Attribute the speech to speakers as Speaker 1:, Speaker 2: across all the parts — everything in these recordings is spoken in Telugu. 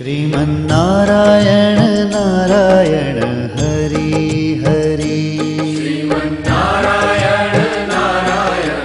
Speaker 1: श्रीमन्नारायण नारायण हरि हरि श्रीमन्नारायण नारायण।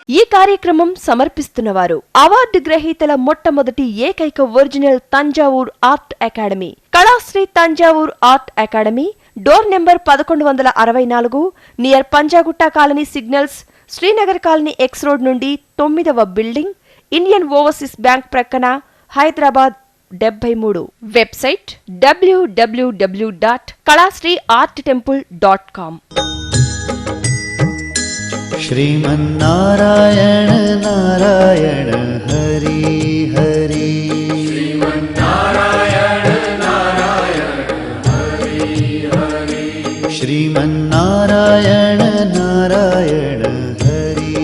Speaker 2: ఈ కార్యక్రమం సమర్పిస్తున్నవారు అవార్డు గ్రహీతల మొట్టమొదటి ఏకైక original Thanjavur art academy, Kalasri Thanjavur art academy, door number 1164, near Panjagutta colony signals, Srinagar colony X road నుండి 9వ బిల్డింగ్, ఇండియన్ ఓవర్సీస్ బ్యాంక్ ప్రక్కన, హైదరాబాద్ 73. Website www.kalasriarttemple.com।
Speaker 1: श्रीमन्नारायण नारायण हरि हरि श्रीमन्नारायण नारायण हरि हरि श्रीमन्नारायण नारायण हरि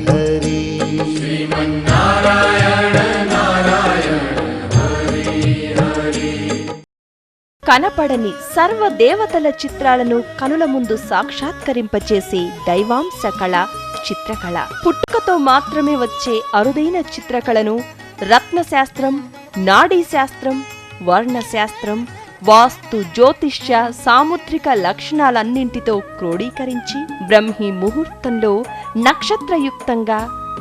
Speaker 1: हरि श्रीमन्नारायण नारायण हरि हरि।
Speaker 2: కనపడని సర్వదేవతల చిత్రాలను కనుల ముందు సాక్షాత్కరింపచేసే దైవాంశ కళ చిత్రకళ. పుట్టుకతో మాత్రమే వచ్చే అరుదైన చిత్రకళను రత్నశాస్త్రం, నాడీశాస్త్రం, వర్ణశాస్త్రం, వాస్తు, జ్యోతిష్య, సాముద్రిక లక్షణాలన్నింటితో క్రోడీకరించి బ్రహ్మీ ముహూర్తంలో నక్షత్రయుక్తంగా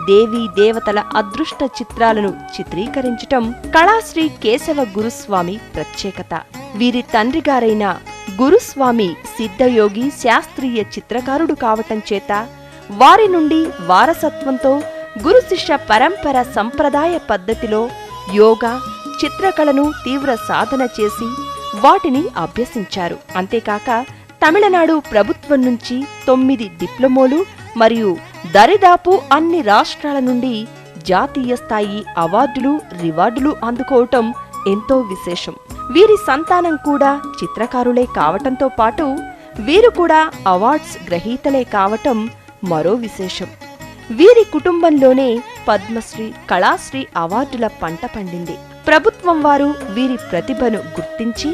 Speaker 2: దేవీ దేవతల అదృష్ట చిత్రాలను చిత్రీకరించటం కళాశ్రీ కేశవ గురుస్వామి ప్రత్యేకత. వీరి తండ్రిగారైన గురుస్వామి సిద్ధయోగి శాస్త్రీయ చిత్రకారుడు కావటం చేత వారి నుండి వారసత్వంతో గురు శిష్య పరంపర సంప్రదాయ పద్ధతిలో యోగా, చిత్రకళను తీవ్ర సాధన చేసి వాటిని అభ్యసించారు. అంతేకాక తమిళనాడు ప్రభుత్వం నుంచి 9 డిప్లొమోలు మరియు దరిదాపు అన్ని రాష్ట్రాల నుండి జాతీయ స్థాయి అవార్డులు, రివార్డులు అందుకోవటం ఎంతో విశేషం. వీరి సంతానం కూడా చిత్రకారులే కావటంతో పాటు వీరు కూడా అవార్డ్స్ గ్రహీతలే కావటం మరో విశేషం. వీరి కుటుంబంలోనే పద్మశ్రీ, కళాశ్రీ అవార్డుల పంట పండింది. ప్రభుత్వం వారు వీరి ప్రతిభను గుర్తించి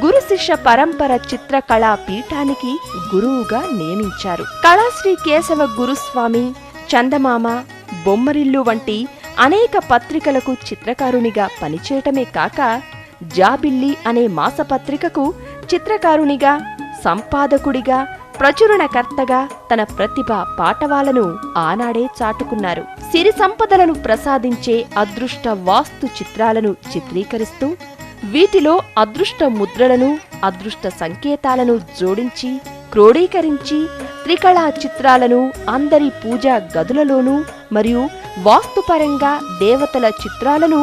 Speaker 2: గురు శిష్య పరంపర చిత్రకళా పీఠానికి గురువుగా నియమించారు. కళాశ్రీ కేశవ గురుస్వామి చందమామ, బొమ్మరిల్లు వంటి అనేక పత్రికలకు చిత్రకారునిగా పనిచేయటమే కాక జాబిల్లి అనే మాసపత్రికకు చిత్రకారునిగా, సంపాదకుడిగా, ప్రచురణకర్తగా తన ప్రతిభ పాటవాలను ఆనాడే చాటుకున్నారు. సిరి సంపదలను ప్రసాదించే అదృష్ట వాస్తు చిత్రాలను చిత్రీకరిస్తూ వీటిలో అదృష్ట ముద్రలను, అదృష్ట సంకేతాలను జోడించి క్రోడీకరించి త్రికళా చిత్రాలను అందరి పూజా గదులలోనూ మరియు వాస్తుపరంగా దేవతల చిత్రాలను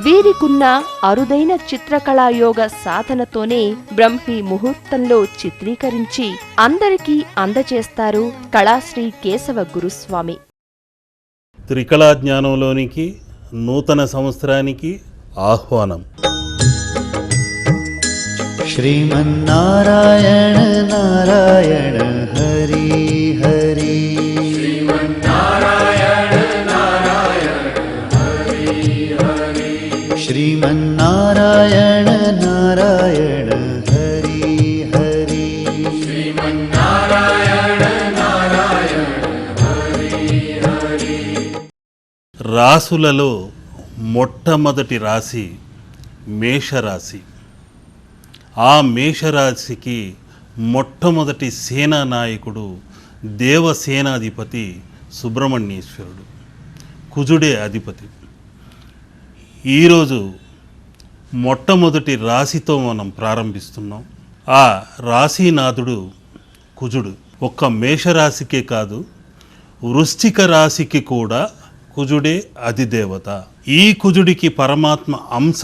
Speaker 2: వీరికున్న అరుదైన చిత్రకళాయోగ సాధనతోనే బ్రహ్మీ ముహూర్తంలో చిత్రీకరించి అందరికీ అందచేస్తారు కళాశ్రీ కేశవ గురుస్వామి.
Speaker 3: త్రికళా జ్ఞానంలోనికి నూతన సంవత్సరానికి ఆహ్వానం.
Speaker 1: श्रीमन्नारायण नारायण हरि हरि श्रीमन्नारायण नारायण हरि हरि श्रीमन्नारायण नारायण हरि हरि श्रीमन्नारायण नारायण हरि हरि।
Speaker 3: రాసులలో మొట్టమొదటి రాశి మేషరాశి. ఆ మేషరాశికి మొట్టమొదటి సేనా నాయకుడు దేవసేనాధిపతి సుబ్రహ్మణ్యేశ్వరుడు, కుజుడే అధిపతి. ఈరోజు మొట్టమొదటి రాశితో మనం ప్రారంభిస్తున్నాం. ఆ రాశీనాథుడు కుజుడు. ఒక్క మేషరాశికే కాదు, వృశ్చిక రాశికి కూడా కుజుడే అధిదేవత. ఈ కుజుడికి పరమాత్మ అంశ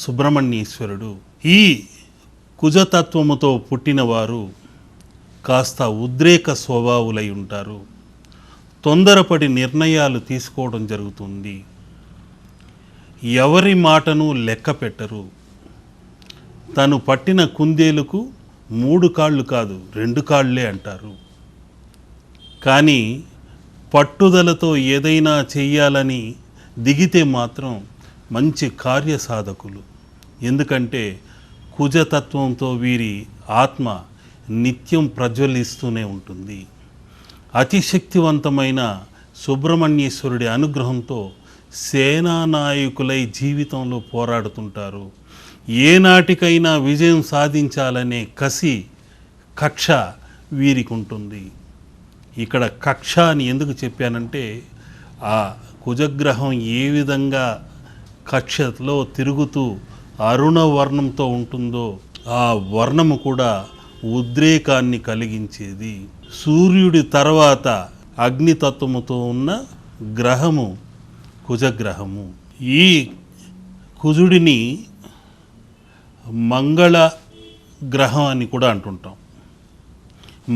Speaker 3: సుబ్రహ్మణ్యేశ్వరుడు. ఈ కుజతత్వముతో పుట్టినవారు కాస్త ఉద్రేక స్వభావులై ఉంటారు. తొందరపడి నిర్ణయాలు తీసుకోవడం జరుగుతుంది. ఎవరి మాటను లెక్క పెట్టరు. తను పట్టిన కుందేలుకు 3 కాళ్ళు కాదు 2 కాళ్ళే అంటారు. కానీ పట్టుదలతో ఏదైనా చెయ్యాలని దిగితే మాత్రం మంచి కార్యసాధకులు. ఎందుకంటే కుజతత్వంతో వీరి ఆత్మ నిత్యం ప్రజ్వలిస్తూనే ఉంటుంది. అతిశక్తివంతమైన సుబ్రహ్మణ్యేశ్వరుడి అనుగ్రహంతో సేనానాయకులై జీవితంలో పోరాడుతుంటారు. ఏనాటికైనా విజయం సాధించాలనే కసి కక్ష వీరికి ఉంటుంది. ఇక్కడ కక్ష అని ఎందుకు చెప్పానంటే ఆ కుజగ్రహం ఏ విధంగా కక్షలో తిరుగుతూ అరుణ వర్ణంతో ఉంటుందో ఆ వర్ణము కూడా ఉద్రేకాన్ని కలిగించేది. సూర్యుడి తర్వాత అగ్నితత్వముతో ఉన్న గ్రహము కుజగ్రహము. ఈ కుజుడిని మంగళ గ్రహం అని కూడా అంటుంటాం.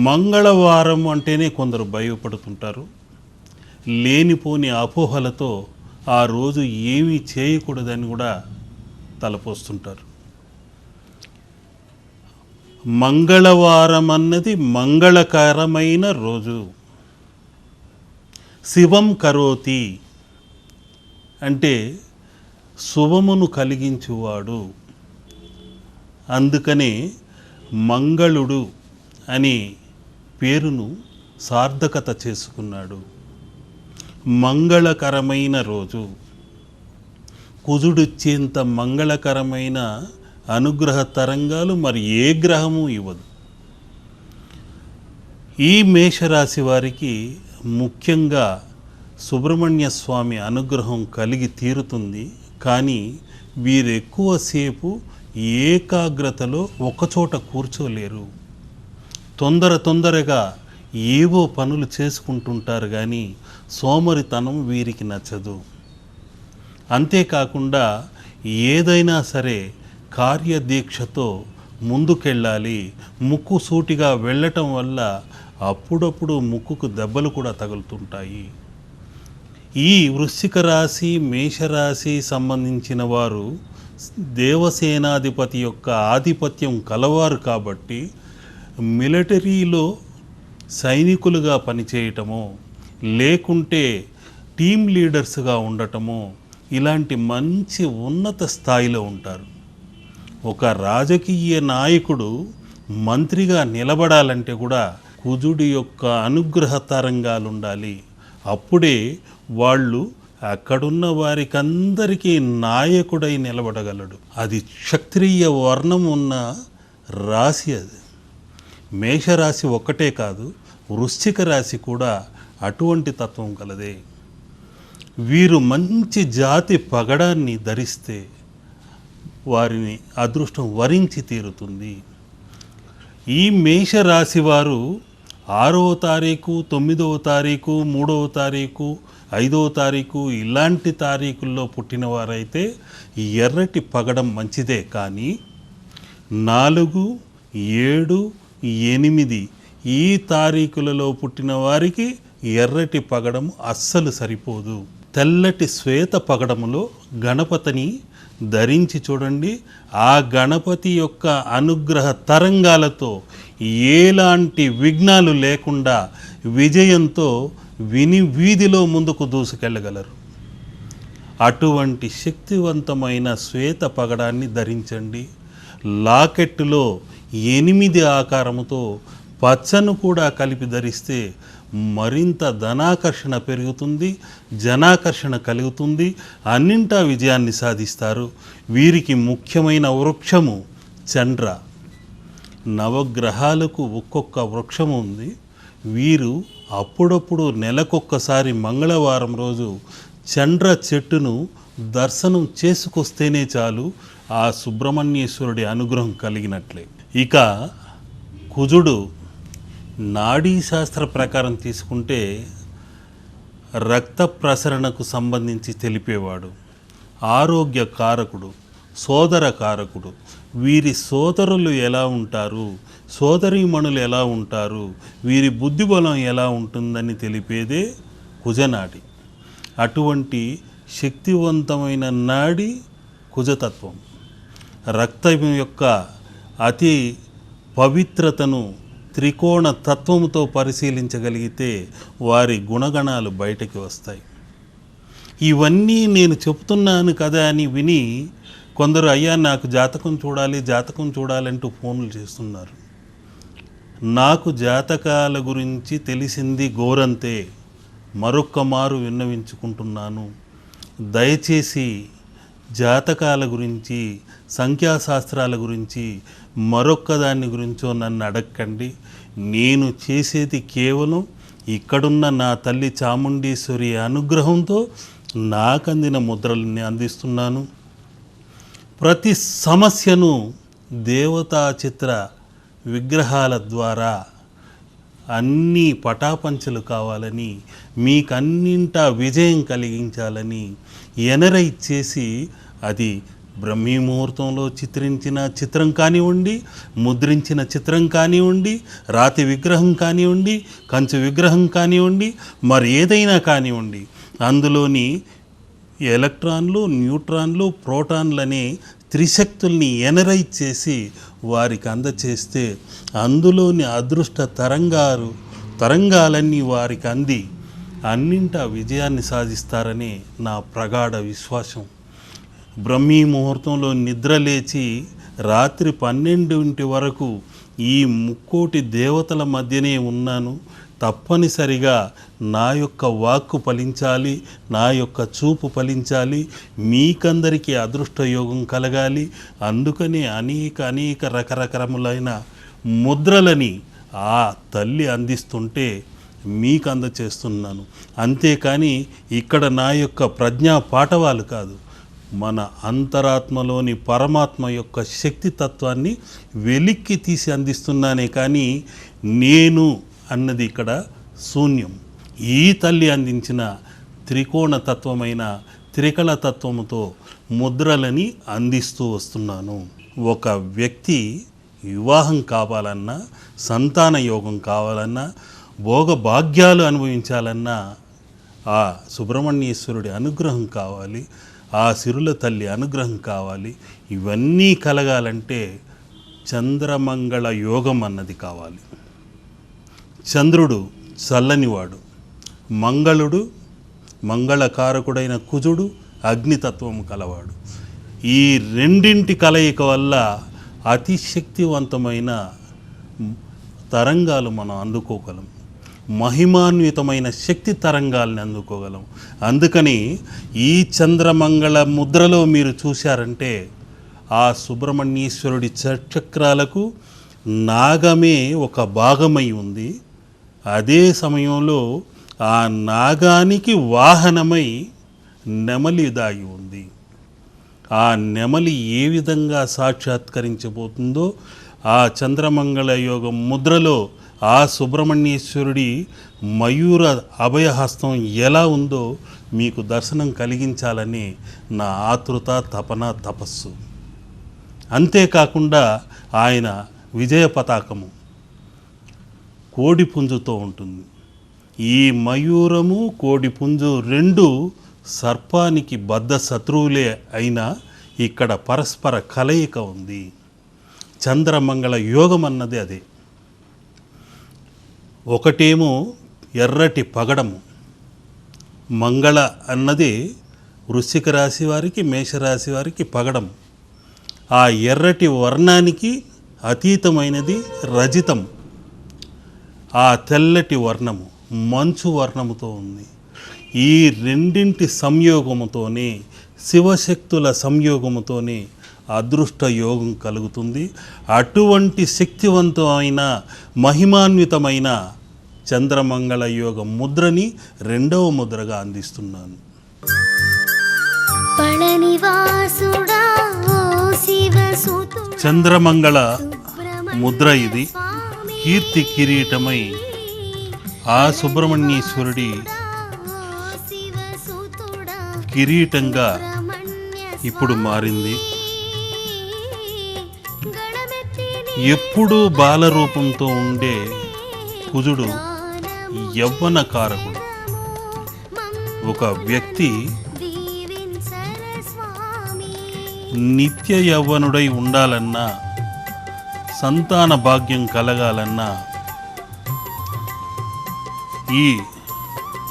Speaker 3: మంగళవారం అంటేనే కొందరు భయపడుతుంటారు. లేనిపోని అపోహలతో ఆ రోజు ఏమీ చేయకూడదని కూడా తలపోస్తుంటారు. మంగళవారం అన్నది మంగళకరమైన రోజు. శివం కరోతి అంటే శుభమును కలిగించువాడు. అందుకనే మంగళుడు అనే పేరును సార్థకత చేసుకున్నాడు. మంగళకరమైన రోజు. కుజుడిచ్చేంత మంగళకరమైన అనుగ్రహ తరంగాలు మరి ఏ గ్రహము ఇవ్వదు. ఈ మేషరాశి వారికి ముఖ్యంగా సుబ్రహ్మణ్య స్వామి అనుగ్రహం కలిగి తీరుతుంది. కానీ వీరెక్కువసేపు ఏకాగ్రతలో ఒకచోట కూర్చోలేరు. తొందరగా ఏవో పనులు చేసుకుంటుంటారు. కానీ సోమరితనం వీరికి నచ్చదు. అంతేకాకుండా ఏదైనా సరే కార్యదీక్షతో ముందుకెళ్ళాలి. ముక్కు సూటిగా వెళ్ళటం వల్ల అప్పుడప్పుడు ముక్కుకు దెబ్బలు కూడా తగులుతుంటాయి. ఈ వృశ్చిక రాశి మేషరాశి సంబంధించిన వారు దేవసేనాధిపతి యొక్క ఆధిపత్యం కలవారు కాబట్టి మిలిటరీలో సైనికులుగా పనిచేయటమో లేకుంటే టీం లీడర్స్గా ఉండటమో ఇలాంటి మంచి ఉన్నత స్థాయిలో ఉంటారు. ఒక రాజకీయ నాయకుడు మంత్రిగా నిలబడాలంటే కూడా కుజుడి యొక్క అనుగ్రహ తరంగాలు ఉండాలి. అప్పుడే వాళ్ళు అక్కడున్న వారికందరికీ నాయకుడై నిలబడగలడు. అది క్షత్రియ వర్ణం ఉన్న రాశి. అది మేషరాశి ఒక్కటే కాదు, వృశ్చిక రాశి కూడా అటువంటి తత్వం కలదే. వీరు మంచి జాతి పగడాన్ని ధరిస్తే వారిని అదృష్టం వరించి తీరుతుంది. ఈ మేషరాశి వారు 6వ తారీఖు 9వ తారీఖు 3వ తారీఖు 5వ తారీఖు ఇలాంటి తారీఖుల్లో పుట్టిన వారైతే ఎర్రటి పగడం మంచిదే. కానీ 4, 7, 8 ఈ తారీఖులలో పుట్టిన వారికి ఎర్రటి పగడము అస్సలు సరిపోదు. తెల్లటి శ్వేత పగడములో గణపతిని ధరించి చూడండి. ఆ గణపతి యొక్క అనుగ్రహ తరంగాలతో ఎలాంటి విఘ్నాలు లేకుండా విజయంతో వీధిలో ముందుకు దూసుకెళ్ళగలరు. అటువంటి శక్తివంతమైన శ్వేత పగడాన్ని ధరించండి. లాకెట్టులో 8 ఆకారముతో పచ్చను కూడా కలిపి ధరిస్తే మరింత ధనాకర్షణ పెరుగుతుంది, జనాకర్షణ కలుగుతుంది, అన్నింటా విజయాన్ని సాధిస్తారు. వీరికి ముఖ్యమైన వృక్షము చండ్ర. నవగ్రహాలకు ఒక్కొక్క వృక్షము ఉంది. వీరు అప్పుడప్పుడు నెలకొక్కసారి మంగళవారం రోజు చండ్ర చెట్టును దర్శనం చేసుకొస్తేనే చాలు ఆ సుబ్రహ్మణ్యేశ్వరుడి అనుగ్రహం కలిగినట్లే. ఇక కుజుడు నాడీ శాస్త్ర ప్రకారం తీసుకుంటే రక్త ప్రసరణకు సంబంధించి తెలిపేవాడు, ఆరోగ్య కారకుడు, సోదర కారకుడు. వీరి సోదరులు ఎలా ఉంటారు, సోదరీమణులు ఎలా ఉంటారు, వీరి బుద్ధిబలం ఎలా ఉంటుందని తెలిపేదే కుజనాడి. అటువంటి శక్తివంతమైన నాడి కుజతత్వం. రక్తం యొక్క అతి పవిత్రతను త్రికోణ తత్వముతో పరిశీలించగలిగితే వారి గుణగణాలు బయటకి వస్తాయి. ఇవన్నీ నేను చెప్తున్నాను కదా అని విని కొందరు అయ్యా నాకు జాతకం చూడాలంటూ ఫోన్లు చేస్తున్నారు. నాకు జాతకాల గురించి తెలిసింది గోరంతే. మరొక్క మారు విన్నవించుకుంటున్నాను, దయచేసి జాతకాల గురించి సంఖ్యాశాస్త్రాల గురించి మరొక్క దాని గురించో నన్ను అడగకండి. నేను చేసేది కేవలం ఇక్కడున్న నా తల్లి చాముండేశ్వరి అనుగ్రహంతో నాకందిన ముద్రల్ని అందిస్తున్నాను. ప్రతి సమస్యను దేవతా చిత్ర విగ్రహాల ద్వారా అన్నీ పటాపంచలు కావాలని, మీకన్నింటా విజయం కలిగించాలని ఎనరైజ్ చేసి అది బ్రహ్మీ ముహూర్తంలో చిత్రించిన చిత్రం కానివ్వండి, ముద్రించిన చిత్రం కానివ్వండి, రాతి విగ్రహం కానివ్వండి, కంచు విగ్రహం కానివ్వండి, మరి ఏదైనా కానివ్వండి, అందులోని ఎలక్ట్రాన్లు, న్యూట్రాన్లు, ప్రోటాన్లు అనే త్రిశక్తుల్ని ఎనరైజ్ చేసి వారికి అందచేస్తే అందులోని అదృష్ట తరంగాలన్నీ వారికి అంది అన్నింటా విజయాన్ని సాధిస్తారని నా ప్రగాఢ విశ్వాసం. బ్రహ్మీ ముహూర్తంలో నిద్రలేచి రాత్రి 12 వరకు ఈ ముక్కోటి దేవతల మధ్యనే ఉన్నాను. తప్పనిసరిగా నా యొక్క వాక్కు ఫలించాలి, నా యొక్క చూపు ఫలించాలి, మీకందరికీ అదృష్ట యోగం కలగాలి. అందుకని అనేక రకరకములైన ముద్రలని ఆ తల్లి అందిస్తుంటే మీకు అందచేస్తున్నాను. అంతేకాని ఇక్కడ నా యొక్క ప్రజ్ఞా పాఠవాలు కాదు, మన అంతరాత్మలోని పరమాత్మ యొక్క శక్తి తత్వాన్ని వెలిక్కి తీసి అందిస్తున్నానే కానీ నేను అన్నది ఇక్కడ శూన్యం. ఈ తల్లి అందించిన త్రికోణ తత్వమైన త్రికళ తత్వముతో ముద్రలని అందిస్తూ వస్తున్నాను. ఒక వ్యక్తి వివాహం కావాలన్నా, సంతాన యోగం కావాలన్నా, భోగభాగ్యాలు అనుభవించాలన్నా ఆ సుబ్రహ్మణ్యేశ్వరుడి అనుగ్రహం కావాలి, ఆ సిరుల తల్లి అనుగ్రహం కావాలి. ఇవన్నీ కలగాలంటే చంద్రమంగళ యోగం అన్నది కావాలి. చంద్రుడు చల్లనివాడు, మంగళుడు మంగళకారకుడైన కుజుడు అగ్నితత్వం కలవాడు. ఈ రెండింటి కలయిక వల్ల అతి శక్తివంతమైన తరంగాలు మనం అందుకోగలం, మహిమాన్వితమైన శక్తి తరంగాల్ని అందుకోగలం. అందుకని ఈ చంద్రమంగళ ముద్రలో మీరు చూశారంటే ఆ సుబ్రహ్మణ్యేశ్వరుడి చక్రాలకు నాగమే ఒక భాగమై ఉంది. అదే సమయంలో ఆ నాగానికి వాహనమై నెమలి దాగి ఉంది. ఆ నెమలి ఏ విధంగా సాక్షాత్కరించబోతుందో ఆ చంద్రమంగళ యోగం ముద్రలో ఆ సుబ్రహ్మణ్యేశ్వరుడి మయూర అభయహస్తం ఎలా ఉందో మీకు దర్శనం కలిగించాలని నా ఆతృత, తపన, తపస్సు. అంతేకాకుండా ఆయన విజయ పతాకము కోడిపుంజుతో ఉంటుంది. ఈ మయూరము, కోడిపుంజు రెండు సర్పానికి బద్ధ శత్రువులే అయినా ఇక్కడ పరస్పర కలయిక ఉంది. చంద్రమంగళ యోగం అన్నది అదే. ఒకటేమో ఎర్రటి పగడము, మంగళ అన్నది వృశ్చిక రాశి వారికి, మేషరాశి వారికి పగడం. ఆ ఎర్రటి వర్ణానికి అతీతమైనది రజితం. ఆ తెల్లటి వర్ణము మంచు వర్ణముతో ఉంది. ఈ రెండింటి సంయోగముతోనే, శివశక్తుల సంయోగముతోనే అదృష్ట యోగం కలుగుతుంది. అటువంటి శక్తివంతమైన మహిమాన్వితమైన చంద్రమంగళ యోగ ముద్రని రెండవ ముద్రగా అందిస్తున్నాను. చంద్రమంగళ ముద్ర ఇది. కీర్తి కిరీటమై ఆ సుబ్రహ్మణ్యేశ్వరుడి కిరీటంగా ఇప్పుడు మారింది. ఎప్పుడూ బాలరూపంతో ఉండే కుజుడు యవ్వన కారకుడు. ఒక వ్యక్తి నిత్య యవ్వనుడై ఉండాలన్నా, సంతాన భాగ్యం కలగాలన్నా ఈ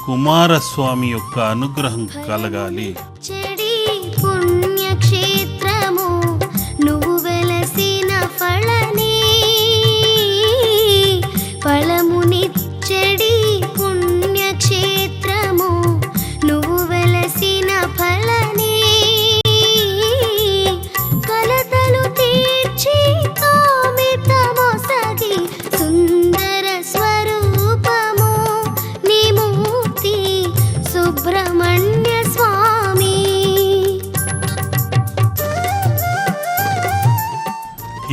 Speaker 3: కుమారస్వామి యొక్క అనుగ్రహం కలగాలి.
Speaker 4: చెడి పుణ్యక్షేత్రము నువ్వు వెలసిన ఫళని, ఫలమునిచ్చెడి పుణ్యక్షేత్రము నువ్వు వెలసిన ఫళని, కలతలు తీర్చి కామితమొసగి సుందర స్వరూపము నీ మూర్తి సుబ్రహ్మణ్య స్వామి.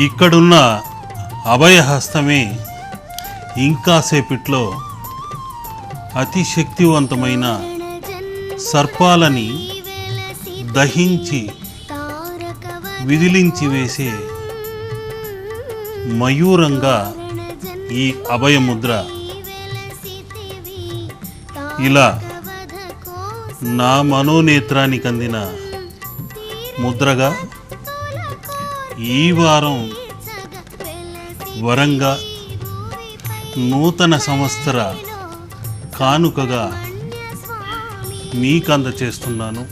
Speaker 3: ఇక్కడున్న అభయహస్తమే ఇంకాసేపట్లో అతి శక్తివంతమైన సర్పాలని దహించి విదిలించి వేసే మయూరంగా ఈ అభయముద్ర ఇలా నా మనోనేత్రానికి అందిన ముద్రగా ఈ వారం వరంగా నూతన సంవత్సర కానుకగా మీకు అందచేస్తున్నాను.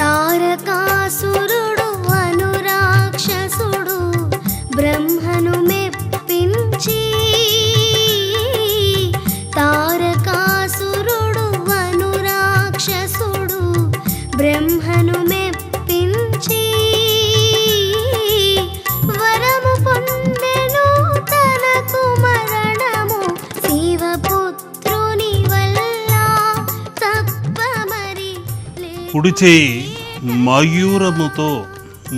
Speaker 4: తారకాసురుడు అనురాక్షసుడు బ్రహ్మను మెప్పించి, తారకాసురుడు అనురాక్షసుడు బ్రహ్మను మెప్పించి, వరము పొందెను తనకు మరణము శివపుత్రుని వల్ల తప్పమరి
Speaker 3: కుడి చేయి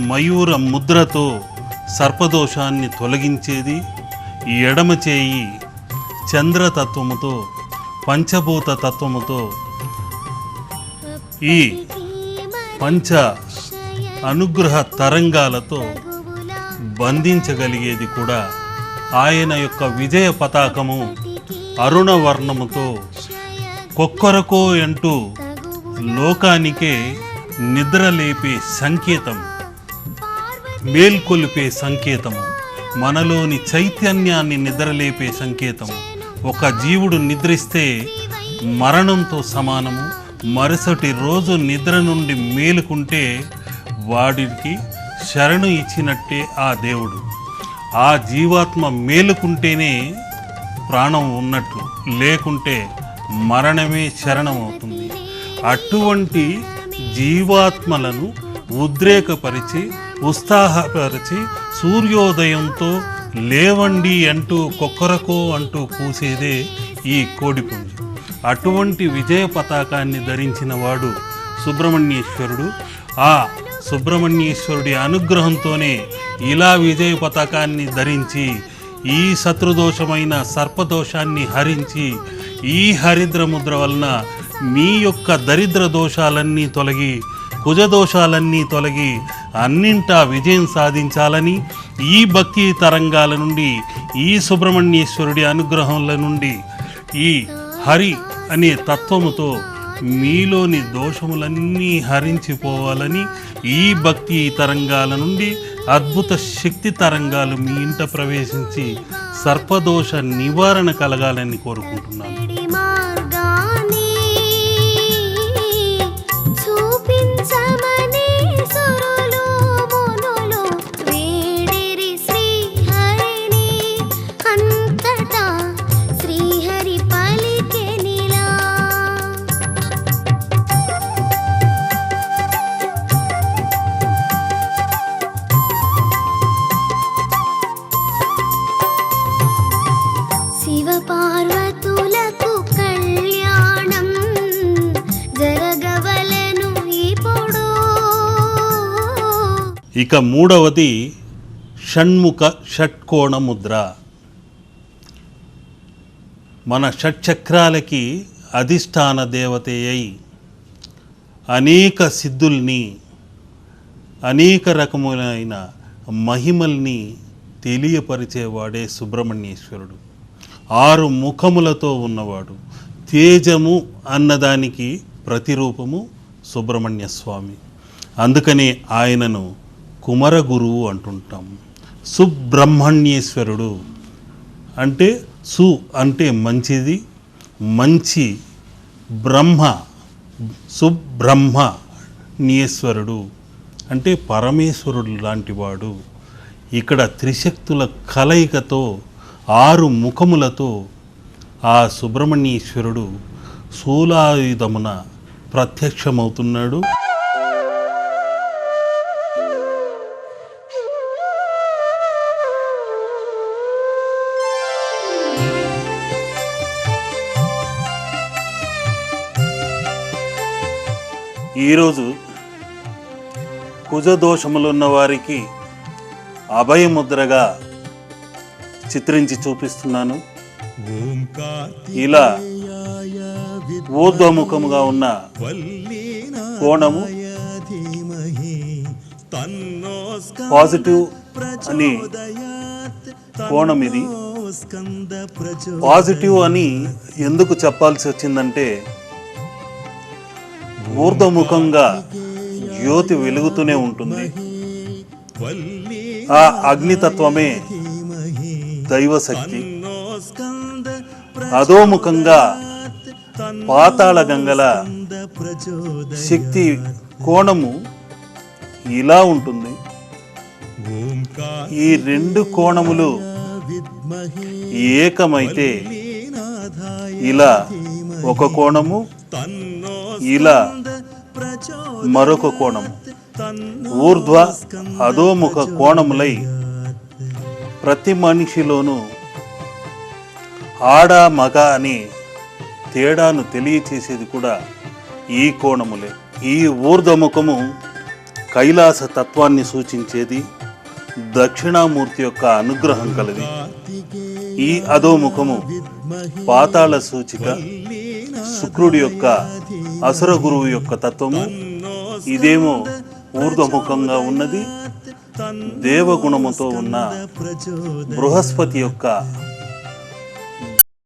Speaker 3: మయూర ముద్రతో సర్పదోషాన్ని తొలగించేది, ఎడమ చేయి చంద్రతత్వముతో పంచభూత తత్వముతో ఈ పంచ అనుగ్రహ తరంగాలతో బంధించగలిగేది కూడా ఆయన యొక్క విజయ పతాకము అరుణవర్ణముతో కొక్కరకో అంటూ లోకానికే నిద్రలేపే సంకేతం, మేల్కొలిపే సంకేతము, మనలోని చైతన్యాన్ని నిద్రలేపే సంకేతం. ఒక జీవుడు నిద్రిస్తే మరణంతో సమానము. మరుసటి రోజు నిద్ర నుండి మేలుకుంటే వాడికి శరణు ఇచ్చినట్టే ఆ దేవుడు. ఆ జీవాత్మ మేలుకుంటేనే ప్రాణం ఉన్నట్లు, లేకుంటే మరణమే శరణం అవుతుంది. అటువంటి జీవాత్మలను ఉద్రేకపరిచి ఉత్సాహపరిచి సూర్యోదయంతో లేవండి అంటూ కొక్కరకో అంటూ కూసేదే ఈ కోడిపుంజు. అటువంటి విజయ పతాకాన్ని ధరించిన వాడు సుబ్రహ్మణ్యేశ్వరుడు. ఆ సుబ్రహ్మణ్యేశ్వరుడి అనుగ్రహంతోనే ఇలా విజయ పతాకాన్ని ధరించి ఈ శత్రుదోషమైన సర్పదోషాన్ని హరించి ఈ హరిద్ర ముద్ర వలన మీ యొక్క దరిద్ర దోషాలన్నీ తొలగి కుజదోషాలన్నీ తొలగి అన్నింటా విజయం సాధించాలని, ఈ భక్తి తరంగాల నుండి ఈ సుబ్రహ్మణ్యేశ్వరుడి అనుగ్రహంల నుండి ఈ హరి అనే తత్వముతో మీలోని దోషములన్నీ హరించిపోవాలని, ఈ భక్తి తరంగాల నుండి అద్భుత శక్తి తరంగాలు మీ ఇంట ప్రవేశించి సర్పదోష నివారణ కలగాలని కోరుకుంటున్నాను.
Speaker 4: పార్వతులకు కళ్యాణం జరగవలెను ఇప్పుడు.
Speaker 3: ఇక మూడవది షణ్ముఖ షట్కోణ ముద్ర. మన షట్చక్రాలకి అధిష్టాన దేవత అయి అనేక సిద్ధుల్ని అనేక రకములైన మహిమల్ని తెలియపరిచేవాడే సుబ్రహ్మణ్యేశ్వరుడు. 6 ముఖములతో ఉన్నవాడు. తేజము అన్నదానికి ప్రతిరూపము సుబ్రహ్మణ్య స్వామి. అందుకనే ఆయనను కుమర గురువు అంటుంటాం. సుబ్రహ్మణ్యేశ్వరుడు అంటే సు అంటే మంచిది, మంచి బ్రహ్మ, సుబ్రహ్మణ్యేశ్వరుడు అంటే పరమేశ్వరుడు లాంటివాడు. ఇక్కడ త్రిశక్తుల కలయికతో 6 ముఖములతో ఆ సుబ్రహ్మణ్యేశ్వరుడు శూలాయుధమున ప్రత్యక్షమవుతున్నాడు. ఈరోజు కుజదోషములున్న వారికి అభయముద్రగా చిత్రించి చూపిస్తున్నాను. ఇలా ఊర్ధ్వముఖముగా ఉన్న కోణము పాజిటివ్ అని కోణం. ఇది పాజిటివ్ అని ఎందుకు చెప్పాల్సి వచ్చిందంటే, ఊర్ధ్వముఖంగా జ్యోతి వెలుగుతూనే ఉంటుంది. ఆ అగ్నితత్వమే దైవశక్తి. అధోముఖంగా పాతాళ గంగల శక్తి కోణము ఇలా ఉంటుంది. ఈ 2 కోణములు ఏకమైతే ఇలా ఒక కోణము, ఇలా మరొక కోణము. ఊర్ధ్వ అధోముఖ కోణములై ప్రతి మనిషిలోనూ ఆడ మగ అనే తేడాను తెలియచేసేది కూడా ఈ కోణములే. ఈ ఊర్ధ్వముఖము కైలాస తత్వాన్ని సూచించేది, దక్షిణామూర్తి యొక్క అనుగ్రహం కలది. ఈ అధోముఖము పాతాళ సూచిక, శుక్రుడి యొక్క అసుర గురువు యొక్క తత్వము. ఇదేమో ఊర్ధ్వముఖంగా ఉన్నది దేవగుణముతో ఉన్న బృహస్పతి యొక్క